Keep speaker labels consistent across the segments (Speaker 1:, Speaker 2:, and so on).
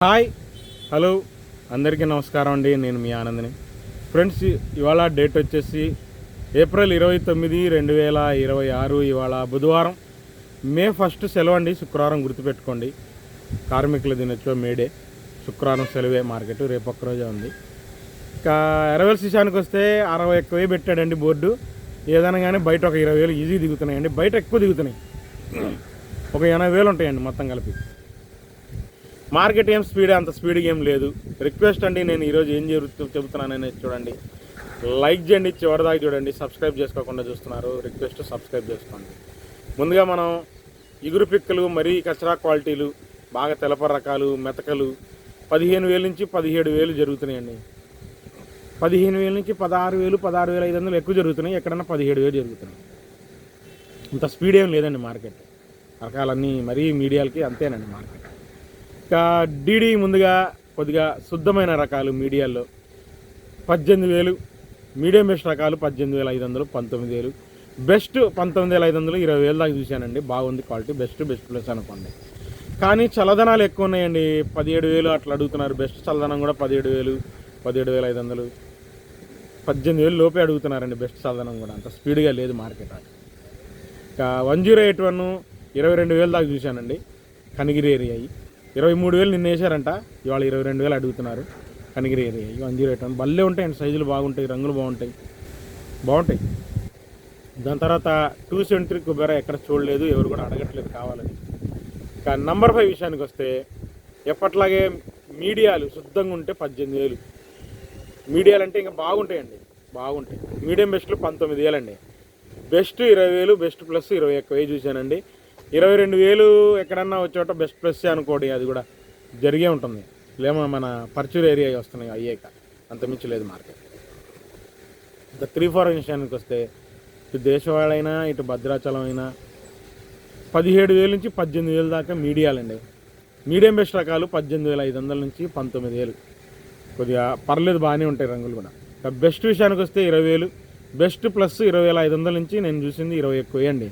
Speaker 1: Hi hello అందరికీ నమస్కారం అండి. నేను మీ ఆనందని. ఫ్రెండ్స్, ఇవాళ డేట్ వచ్చేసి ఏప్రిల్ 29, 2026. ఇవాళ బుధవారం. మే 1 సెలవు అండి. శుక్రవారం గుర్తుపెట్టుకోండి. కార్మికుల దినోత్సవం, మేడే. శుక్రవారం సెలవే మార్కెట్. రేపు ఒక్కరోజే ఉంది. ఇంకా ఎరవేల విషయానికి వస్తే 61,000 పెట్టాడండి బోర్డు. ఏదైనా కానీ బయట ఒక 20,000 ఈజీ దిగుతున్నాయండి. బయట ఎక్కువ దిగుతున్నాయి. ఒక 80,000 ఉంటాయండి మొత్తం కలిపి. మార్కెట్ ఏం స్పీడ్, అంత స్పీడ్గా ఏం లేదు. రిక్వెస్ట్ అండి, నేను ఈరోజు ఏం చెబుతున్నాననేది చూడండి. లైక్ చేయండి, చివరిదాకా చూడండి. సబ్స్క్రైబ్ చేసుకోకుండా చూస్తున్నారు, రిక్వెస్ట్ సబ్స్క్రైబ్ చేసుకోండి. ముందుగా మనం ఇగురు పిక్కలు, మరీ కచరా క్వాలిటీలు, బాగా తెలప రకాలు, మెతకలు 15,000 నుంచి 17,000 జరుగుతున్నాయండి. 15,000 నుంచి 16,000, 16,500 ఎక్కువ జరుగుతున్నాయి. ఎక్కడన్నా 17,000 జరుగుతున్నాయి. ఇంత స్పీడ్ ఏం లేదండి మార్కెట్. రకాలన్నీ మరీ మీడియాలకి అంతేనండి మార్కెట్. ఇంకా డీడీ ముందుగా కొద్దిగా శుద్ధమైన రకాలు మీడియాల్లో 18,000, మీడియం బెస్ట్ రకాలు 18,500, 19,000, బెస్ట్ 19,500, 20,000 దాకా చూశానండి. బాగుంది క్వాలిటీ. బెస్ట్ ప్లస్ అనుకోండి. కానీ చల్లదనాలు ఎక్కువ ఉన్నాయండి. 17,000 అట్లా అడుగుతున్నారు. బెస్ట్ చల్లదనం కూడా 17,000, 17,500, 18,000 లోపే అడుగుతున్నారండి. బెస్ట్ చల్లదనం కూడా అంత స్పీడ్గా లేదు మార్కెట్. ఇంకా 1081 22,000 దాకా చూశానండి. కనిగిరి ఏరియా 23,000 నిన్న వేసారంట. ఇవాళ 22,000 అడుగుతున్నారు. కనిగిరి ఏరియా 1081 బల్లే ఉంటాయండి. సైజులు బాగుంటాయి, రంగులు బాగుంటాయి. దాని తర్వాత 273 కుబేరా ఎక్కడ చూడలేదు, ఎవరు కూడా అడగట్లేదు కావాలని. ఇంకా నంబర్ 5 విషయానికి వస్తే ఎప్పట్లాగే మీడియాలు శుద్ధంగా ఉంటే 18,000. మీడియాలు అంటే ఇంకా బాగుంటాయండి. మీడియం బెస్ట్లు 19,000 అండి. బెస్ట్ 20,000, బెస్ట్ ప్లస్ 21,000 చూశానండి. 22,000 ఎక్కడన్నా వచ్చేట బెస్ట్ ప్లస్ అనుకోండి. అది కూడా జరిగే ఉంటుంది. లేమో మన పర్చూర్ ఏరియా వస్తున్నాయి అయ్యాక. అంతమించి లేదు మార్కెట్. ఇంకా 3-4 విషయానికి వస్తే ఇటు దేశవాళైనా, ఇటు భద్రాచలం అయినా 17,000 నుంచి 18,000 దాకా మీడియాలండి. మీడియం బెస్ట్ రకాలు 18,500 నుంచి 19,000. కొద్దిగా పర్లేదు, బాగానే ఉంటాయి రంగులు కూడా. ఇంకా బెస్ట్ విషయానికి వస్తే 20,000, బెస్ట్ ప్లస్ 20,500 నుంచి నేను చూసింది 21,000 అండి.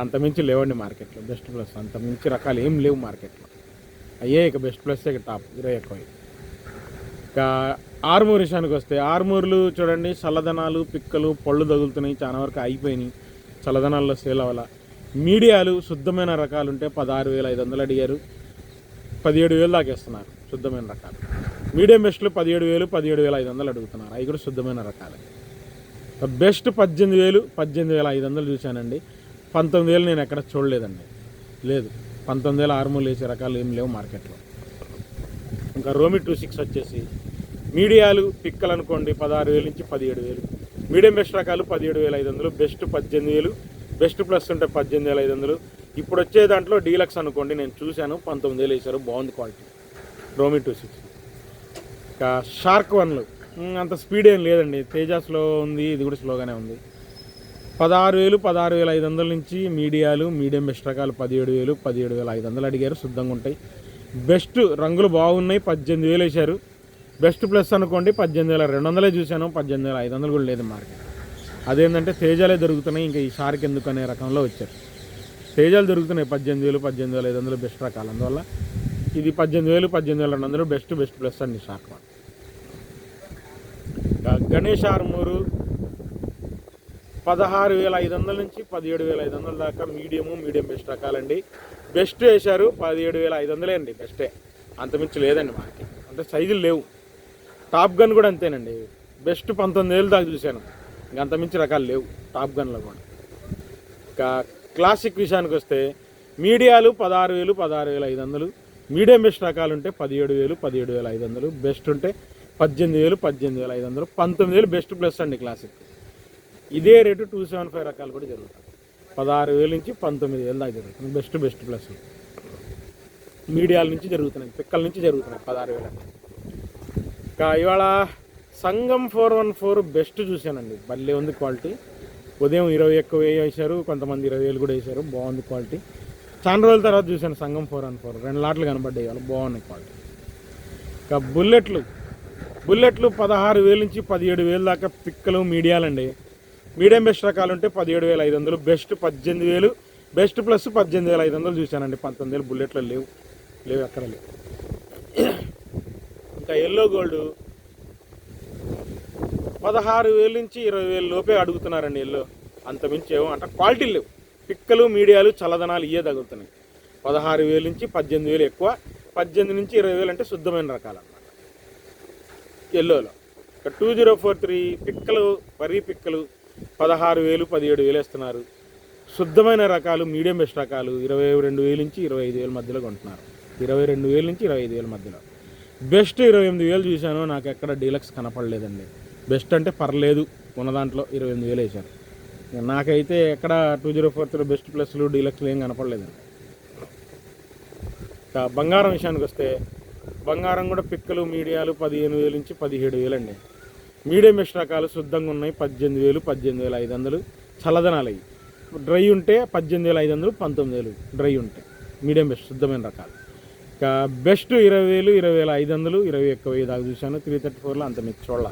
Speaker 1: అంతమించి లేవండి మార్కెట్లో. బెస్ట్ ప్లస్ అంతమించి రకాలు ఏం లేవు మార్కెట్లో. అయ్యే ఇక బెస్ట్ ప్లస్ ఇక టాప్ 21,000. ఇంకా ఆర్మూర్ విషయానికి వస్తే ఆర్మూర్లు చూడండి, చల్లదనాలు, పిక్కలు, పళ్ళు తగులుతున్నాయి. చాలా వరకు అయిపోయినాయి. చల్లదనాల్లో సేల్ అవ్వాల. మీడియాలు శుద్ధమైన రకాలు ఉంటే 16,500 అడిగారు. 17,000 దాకా ఇస్తున్నారు శుద్ధమైన రకాలు. మీడియం బెస్ట్లు 17,000, 17,500 అడుగుతున్నారు. అవి కూడా శుద్ధమైన రకాలు. బెస్ట్ 18,000, 18,500 చూశానండి. 19,000 నేను ఎక్కడ చూడలేదండి. లేదు, 19,000 ఆర్మూలు వేసే రకాలు ఏం లేవు మార్కెట్లో. ఇంకా రోమి 26 వచ్చేసి మీడియాలు, పిక్కలు అనుకోండి 16,000 నుంచి 17,000. మీడియం బెస్ట్ రకాలు 17,500, బెస్ట్ 18,000, బెస్ట్ ప్లస్ ఉంటే 18,500. ఇప్పుడు వచ్చే దాంట్లో డీలక్స్ అనుకోండి, నేను చూశాను 19,000 వేశారు. బాగుంది క్వాలిటీ రోమి 26. ఇంకా షార్క్ 1లు అంత స్పీడ్ ఏం లేదండి. తేజాస్లో ఉంది, ఇది కూడా స్లోగానే ఉంది. 16,000, 16,500 నుంచి మీడియాలు, మీడియం బెస్ట్ రకాలు 17,000, 17,500 అడిగారు. శుద్ధంగా ఉంటాయి. బెస్ట్ రంగులు బాగున్నాయి 18,000 వేశారు. బెస్ట్ ప్లస్ అనుకోండి 18,200 చూశాను. 18,500 కూడా లేదు మార్కెట్. అదేంటంటే తేజాలే దొరుకుతున్నాయి. ఇంకా ఈ షార్క్ ఎందుకు అనే రకంలో వచ్చారు. తేజాలు దొరుకుతున్నాయి 18,000, 18,500 బెస్ట్ రకాలు. అందువల్ల ఇది 18,000, 18,200 బెస్ట్ ప్లస్ అండి షార్క్. గణేష్ ఆర్మూరు 16,500 నుంచి 17,500 దాకా మీడియం బెస్ట్ రకాలండి. బెస్ట్ వేశారు 17,500 అండి. బెస్టే, అంతమించి లేదండి మార్కెట్. అంటే సైజులు లేవు. టాప్ గన్ కూడా అంతేనండి. బెస్ట్ 19,000 దాకా చూశాను. ఇంక అంతమించి రకాలు లేవు టాప్ గన్లో కూడా. ఇంకా క్లాసిక్ విషయానికి వస్తే మీడియాలు 16,000, 16,500. మీడియం బెస్ట్ రకాలు ఉంటే 17,000, 17,500. బెస్ట్ ఉంటే 18,000, 18,500. 19,000 బెస్ట్ ప్లస్ అండి క్లాసిక్. ఇదే రేటు 275 రకాలు కూడా జరుగుతాయి. 16,000 నుంచి 19,000 దాకా జరుగుతుంది. బెస్ట్ ప్లస్ మీడియాల నుంచి జరుగుతున్నాయి, పిక్కల నుంచి జరుగుతున్నాయి 16,000. ఇంకా ఇవాళ సంగం 414 బెస్ట్ చూశానండి. భలే ఉంది క్వాలిటీ. ఉదయం 21,000 వేశారు, కొంతమంది 20,000 కూడా వేశారు. బాగుంది క్వాలిటీ. చాలా రోజుల తర్వాత చూశాను సంగం 414. 2 లాట్లు కనబడ్డాయి ఇవాళ. బాగున్నాయి క్వాలిటీ. ఇంకా బుల్లెట్లు 16,000 నుంచి 17,000 దాకా పిక్కలు, మీడియాలండి. మీడియం బెస్ట్ రకాలు ఉంటే 17,500, బెస్ట్ 18,000, బెస్ట్ ప్లస్ 18,500 చూశానండి. 19,000 బుల్లెట్లు లేవు ఎక్కడ లేవు. ఇంకా ఎల్లో గోల్డ్ 16,000 నుంచి 20,000 లోపే అడుగుతున్నారండి ఎల్లో. అంతమించి ఏమో అంటే క్వాలిటీ లేవు. పిక్కలు మీడియాలు చల్లదనాలు ఇవే తగులుతున్నాయి. 16,000 నుంచి 18,000 ఎక్కువ, 18 నుంచి 20,000 అంటే శుద్ధమైన రకాలన్నమాట ఎల్లోలో. 2043 పిక్కలు వరి పిక్కలు 16,000 17,000 ఇస్తున్నారు. శుద్ధమైన రకాలు మీడియం బెస్ట్ రకాలు 22,000 నుంచి 25,000 మధ్యలో కొంటున్నారు. 22,000 నుంచి 25,000 మధ్యలో. బెస్ట్ 28,000 చూశాను, నాకు ఎక్కడ డీలక్స్ కనపడలేదండి. బెస్ట్ అంటే పర్లేదు, ఉన్న దాంట్లో 28,000 వేశారు. నాకైతే ఎక్కడ 2043 బెస్ట్ ప్లస్లు డీలక్స్లు ఏం కనపడలేదండి. బంగారం విషయానికి వస్తే బంగారం కూడా పిక్కలు మీడియాలు 15,000 నుంచి 17,000 అండి. మీడియం బెస్ట్ రకాలు శుద్ధంగా ఉన్నాయి 18,000 18,500 చల్లదనాలు అయ్యి. డ్రై ఉంటే 18,500 19,000 డ్రై ఉంటే మీడియం బెస్ట్ శుద్ధమైన రకాలు. ఇంకా బెస్ట్ 20,000 20,500 21,000 దాకా చూశాను. 334లో అంత మీకు చూడాల.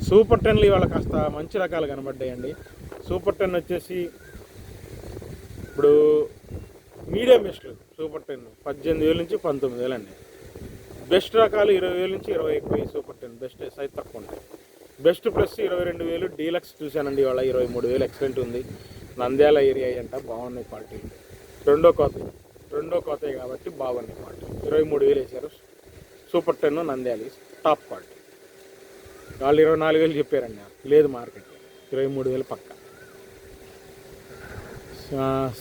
Speaker 1: సూపర్ 10లు ఇవాళ కాస్త మంచి రకాలు కనబడ్డాయండి. సూపర్ 10 వచ్చేసి ఇప్పుడు మీడియం బెస్ట్లు సూపర్ 10 18,000 నుంచి 19,000 అండి. బెస్ట్ రకాలు 20,000 నుంచి 21,000 సూపర్ 10 బెస్ట్ సైజ్ తక్కువ ఉంటాయి. బెస్ట్ ప్లస్ 22,000 డీలక్స్ చూశానండి ఇవాళ 23,000 ఎక్సలెంట్ ఉంది. నంద్యాల ఏరియా అంట బాగున్నాయి క్వాలిటీలు. రెండో కోతే కాబట్టి బాగున్నాయి క్వాలిటీ. 23,000 వేశారు. Super 10 Nandyal top quality. వాళ్ళు 24,000 చెప్పారండి, లేదు మార్కెట్ 23,000 పక్క.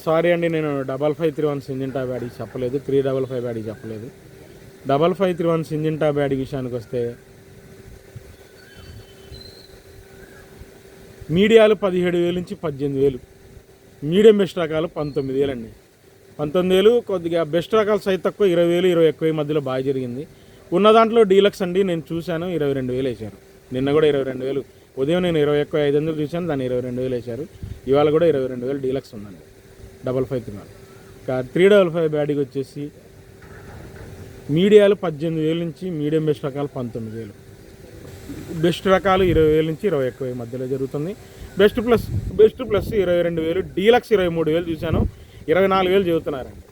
Speaker 1: సారీ అండి, నేను 5531 సింజింటా బ్యాడీ చెప్పలేదు, 355 బ్యాడీ చెప్పలేదు. 5531 సింజింటా బ్యాడీ విషయానికి వస్తే మీడియాలు 17,000 నుంచి 18,000, మీడియం బెస్ట్ రకాలు 19,000 అండి. 19,000 కొద్దిగా బెస్ట్ రకాల సైజ్ తక్కువ 20,000 21,000 మధ్యలో బాగా జరిగింది. ఉన్న దాంట్లో డీలక్స్ అండి నేను చూశాను 22,000 వేశారు. నిన్న కూడా 22,000 ఉదయం నేను 21,500 చూశాను, దాన్ని 22,000 వేశారు. ఇవాళ కూడా 22,000 డీలక్స్ ఉందండి 5531. ఇంకా 355 బ్యాడీకి వచ్చేసి మీడియాలు 18,000 నుంచి మీడియం బెస్ట్ రకాలు 19,000, బెస్ట్ రకాలు 20,000 నుంచి 21,000 మధ్యలో జరుగుతుంది. బెస్ట్ ప్లస్ 22,000, డీలక్స్ 23,000 చూశాను, 24,000 చెబుతున్నారండి.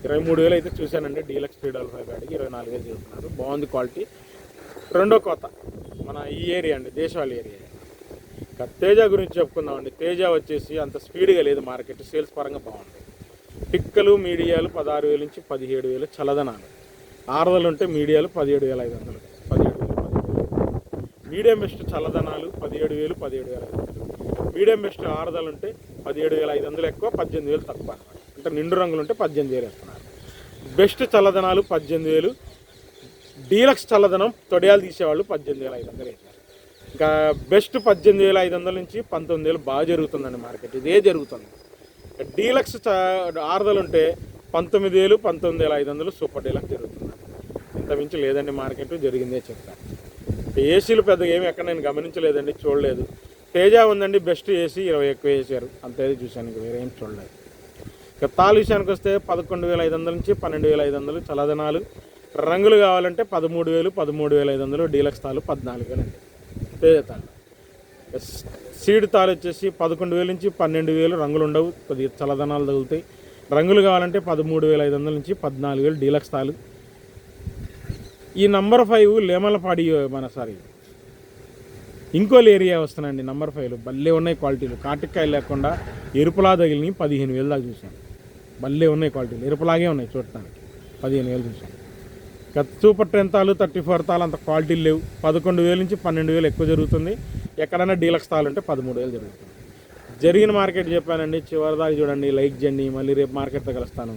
Speaker 1: 23,000 అయితే చూశానండి డీలక్స్ 355 బ్యాడీకి 24,000 చెబుతున్నారు. బాగుంది క్వాలిటీ. రెండో కోత మన ఈ ఏరియా అండి, దేశవాళీ ఏరియా. ఇంకా తేజ గురించి చెప్పుకుందామండి. తేజ వచ్చేసి అంత స్పీడ్గా లేదు మార్కెట్, సేల్స్ పరంగా బాగుంది. పిక్కలు మీడియాలు 16,000 నుంచి 17,000 చల్లదనాలు. ఆరుదలు ఉంటే మీడియాలు 17,500 మీడియం బెస్ట్ చల్లదనాలు 17,000 17,500. మీడియం బెస్ట్ ఆరుదలు ఉంటే 17,500 ఎక్కువ 18,000 తక్కువ అనమాట. అంటే నిండు రంగులు ఉంటే 18,000 వేస్తున్నారు. బెస్ట్ చల్లదనాలు 18,000, డీలక్స్ చల్లదనం తొడియాలు తీసేవాళ్ళు 18,500 వేశారు. ఇంకా బెస్ట్ 18,500 నుంచి 19,000 బాగా జరుగుతుందండి మార్కెట్, ఇదే జరుగుతుంది. డీలక్స్ ఆరుదలు ఉంటే 19,000 19,500 సూపర్ డీలక్స్ జరుగుతుంది. ఇంతమించి లేదండి మార్కెట్, జరిగిందే చెప్తాను. ఏసీలు పెద్దగా ఏమి ఎక్కడ నేను గమనించలేదండి, చూడలేదు. తేజ ఉందండి బెస్ట్ ఏసీ 21,000 వేసారు, అంతేది చూశాను, ఇంకా వేరే ఏం చూడలేదు. ఇక తాలు విషయానికి వస్తే 11,500 నుంచి 12,500 చల్లదనాలు. రంగులు కావాలంటే 13,000 13,500, డీలక్స్ తాలు 14,000 అండి తేజ తాలు. సీడ్ తాలు వచ్చేసి 11,000 నుంచి 12,000, రంగులు ఉండవు, కొద్దిగా చల్లదనాలు తగులుతాయి. రంగులు కావాలంటే 13,500 నుంచి 14,000, డీలక్స్ తాలు. ఈ నంబర్ 5 లేమలపాడి ఇంకోల్ ఏరియా వస్తున్నాయండి. నంబర్ 5 భలే ఉన్నాయి క్వాలిటీలు, కాటికాయలు లేకుండా ఎరుపులా తగిలిని 15,000 దాకా చూశాను. భలే ఉన్నాయి క్వాలిటీలు, ఎరుపులాగే ఉన్నాయి చూడటానికి, 15,000 చూశాను. సూపర్ 10 తాలు 34 తాలు అంత క్వాలిటీలు లేవు. 11,000 నుంచి 12,000 ఎక్కువ జరుగుతుంది. ఎక్కడైనా డీలక్స్ తాలు ఉంటే 13,000 జరుగుతుంది. జరిగిన మార్కెట్ చెప్పానండి, చివరి దాకా చూడండి, లైక్ చేయండి. మళ్ళీ రేపు మార్కెట్తో కలుస్తాను.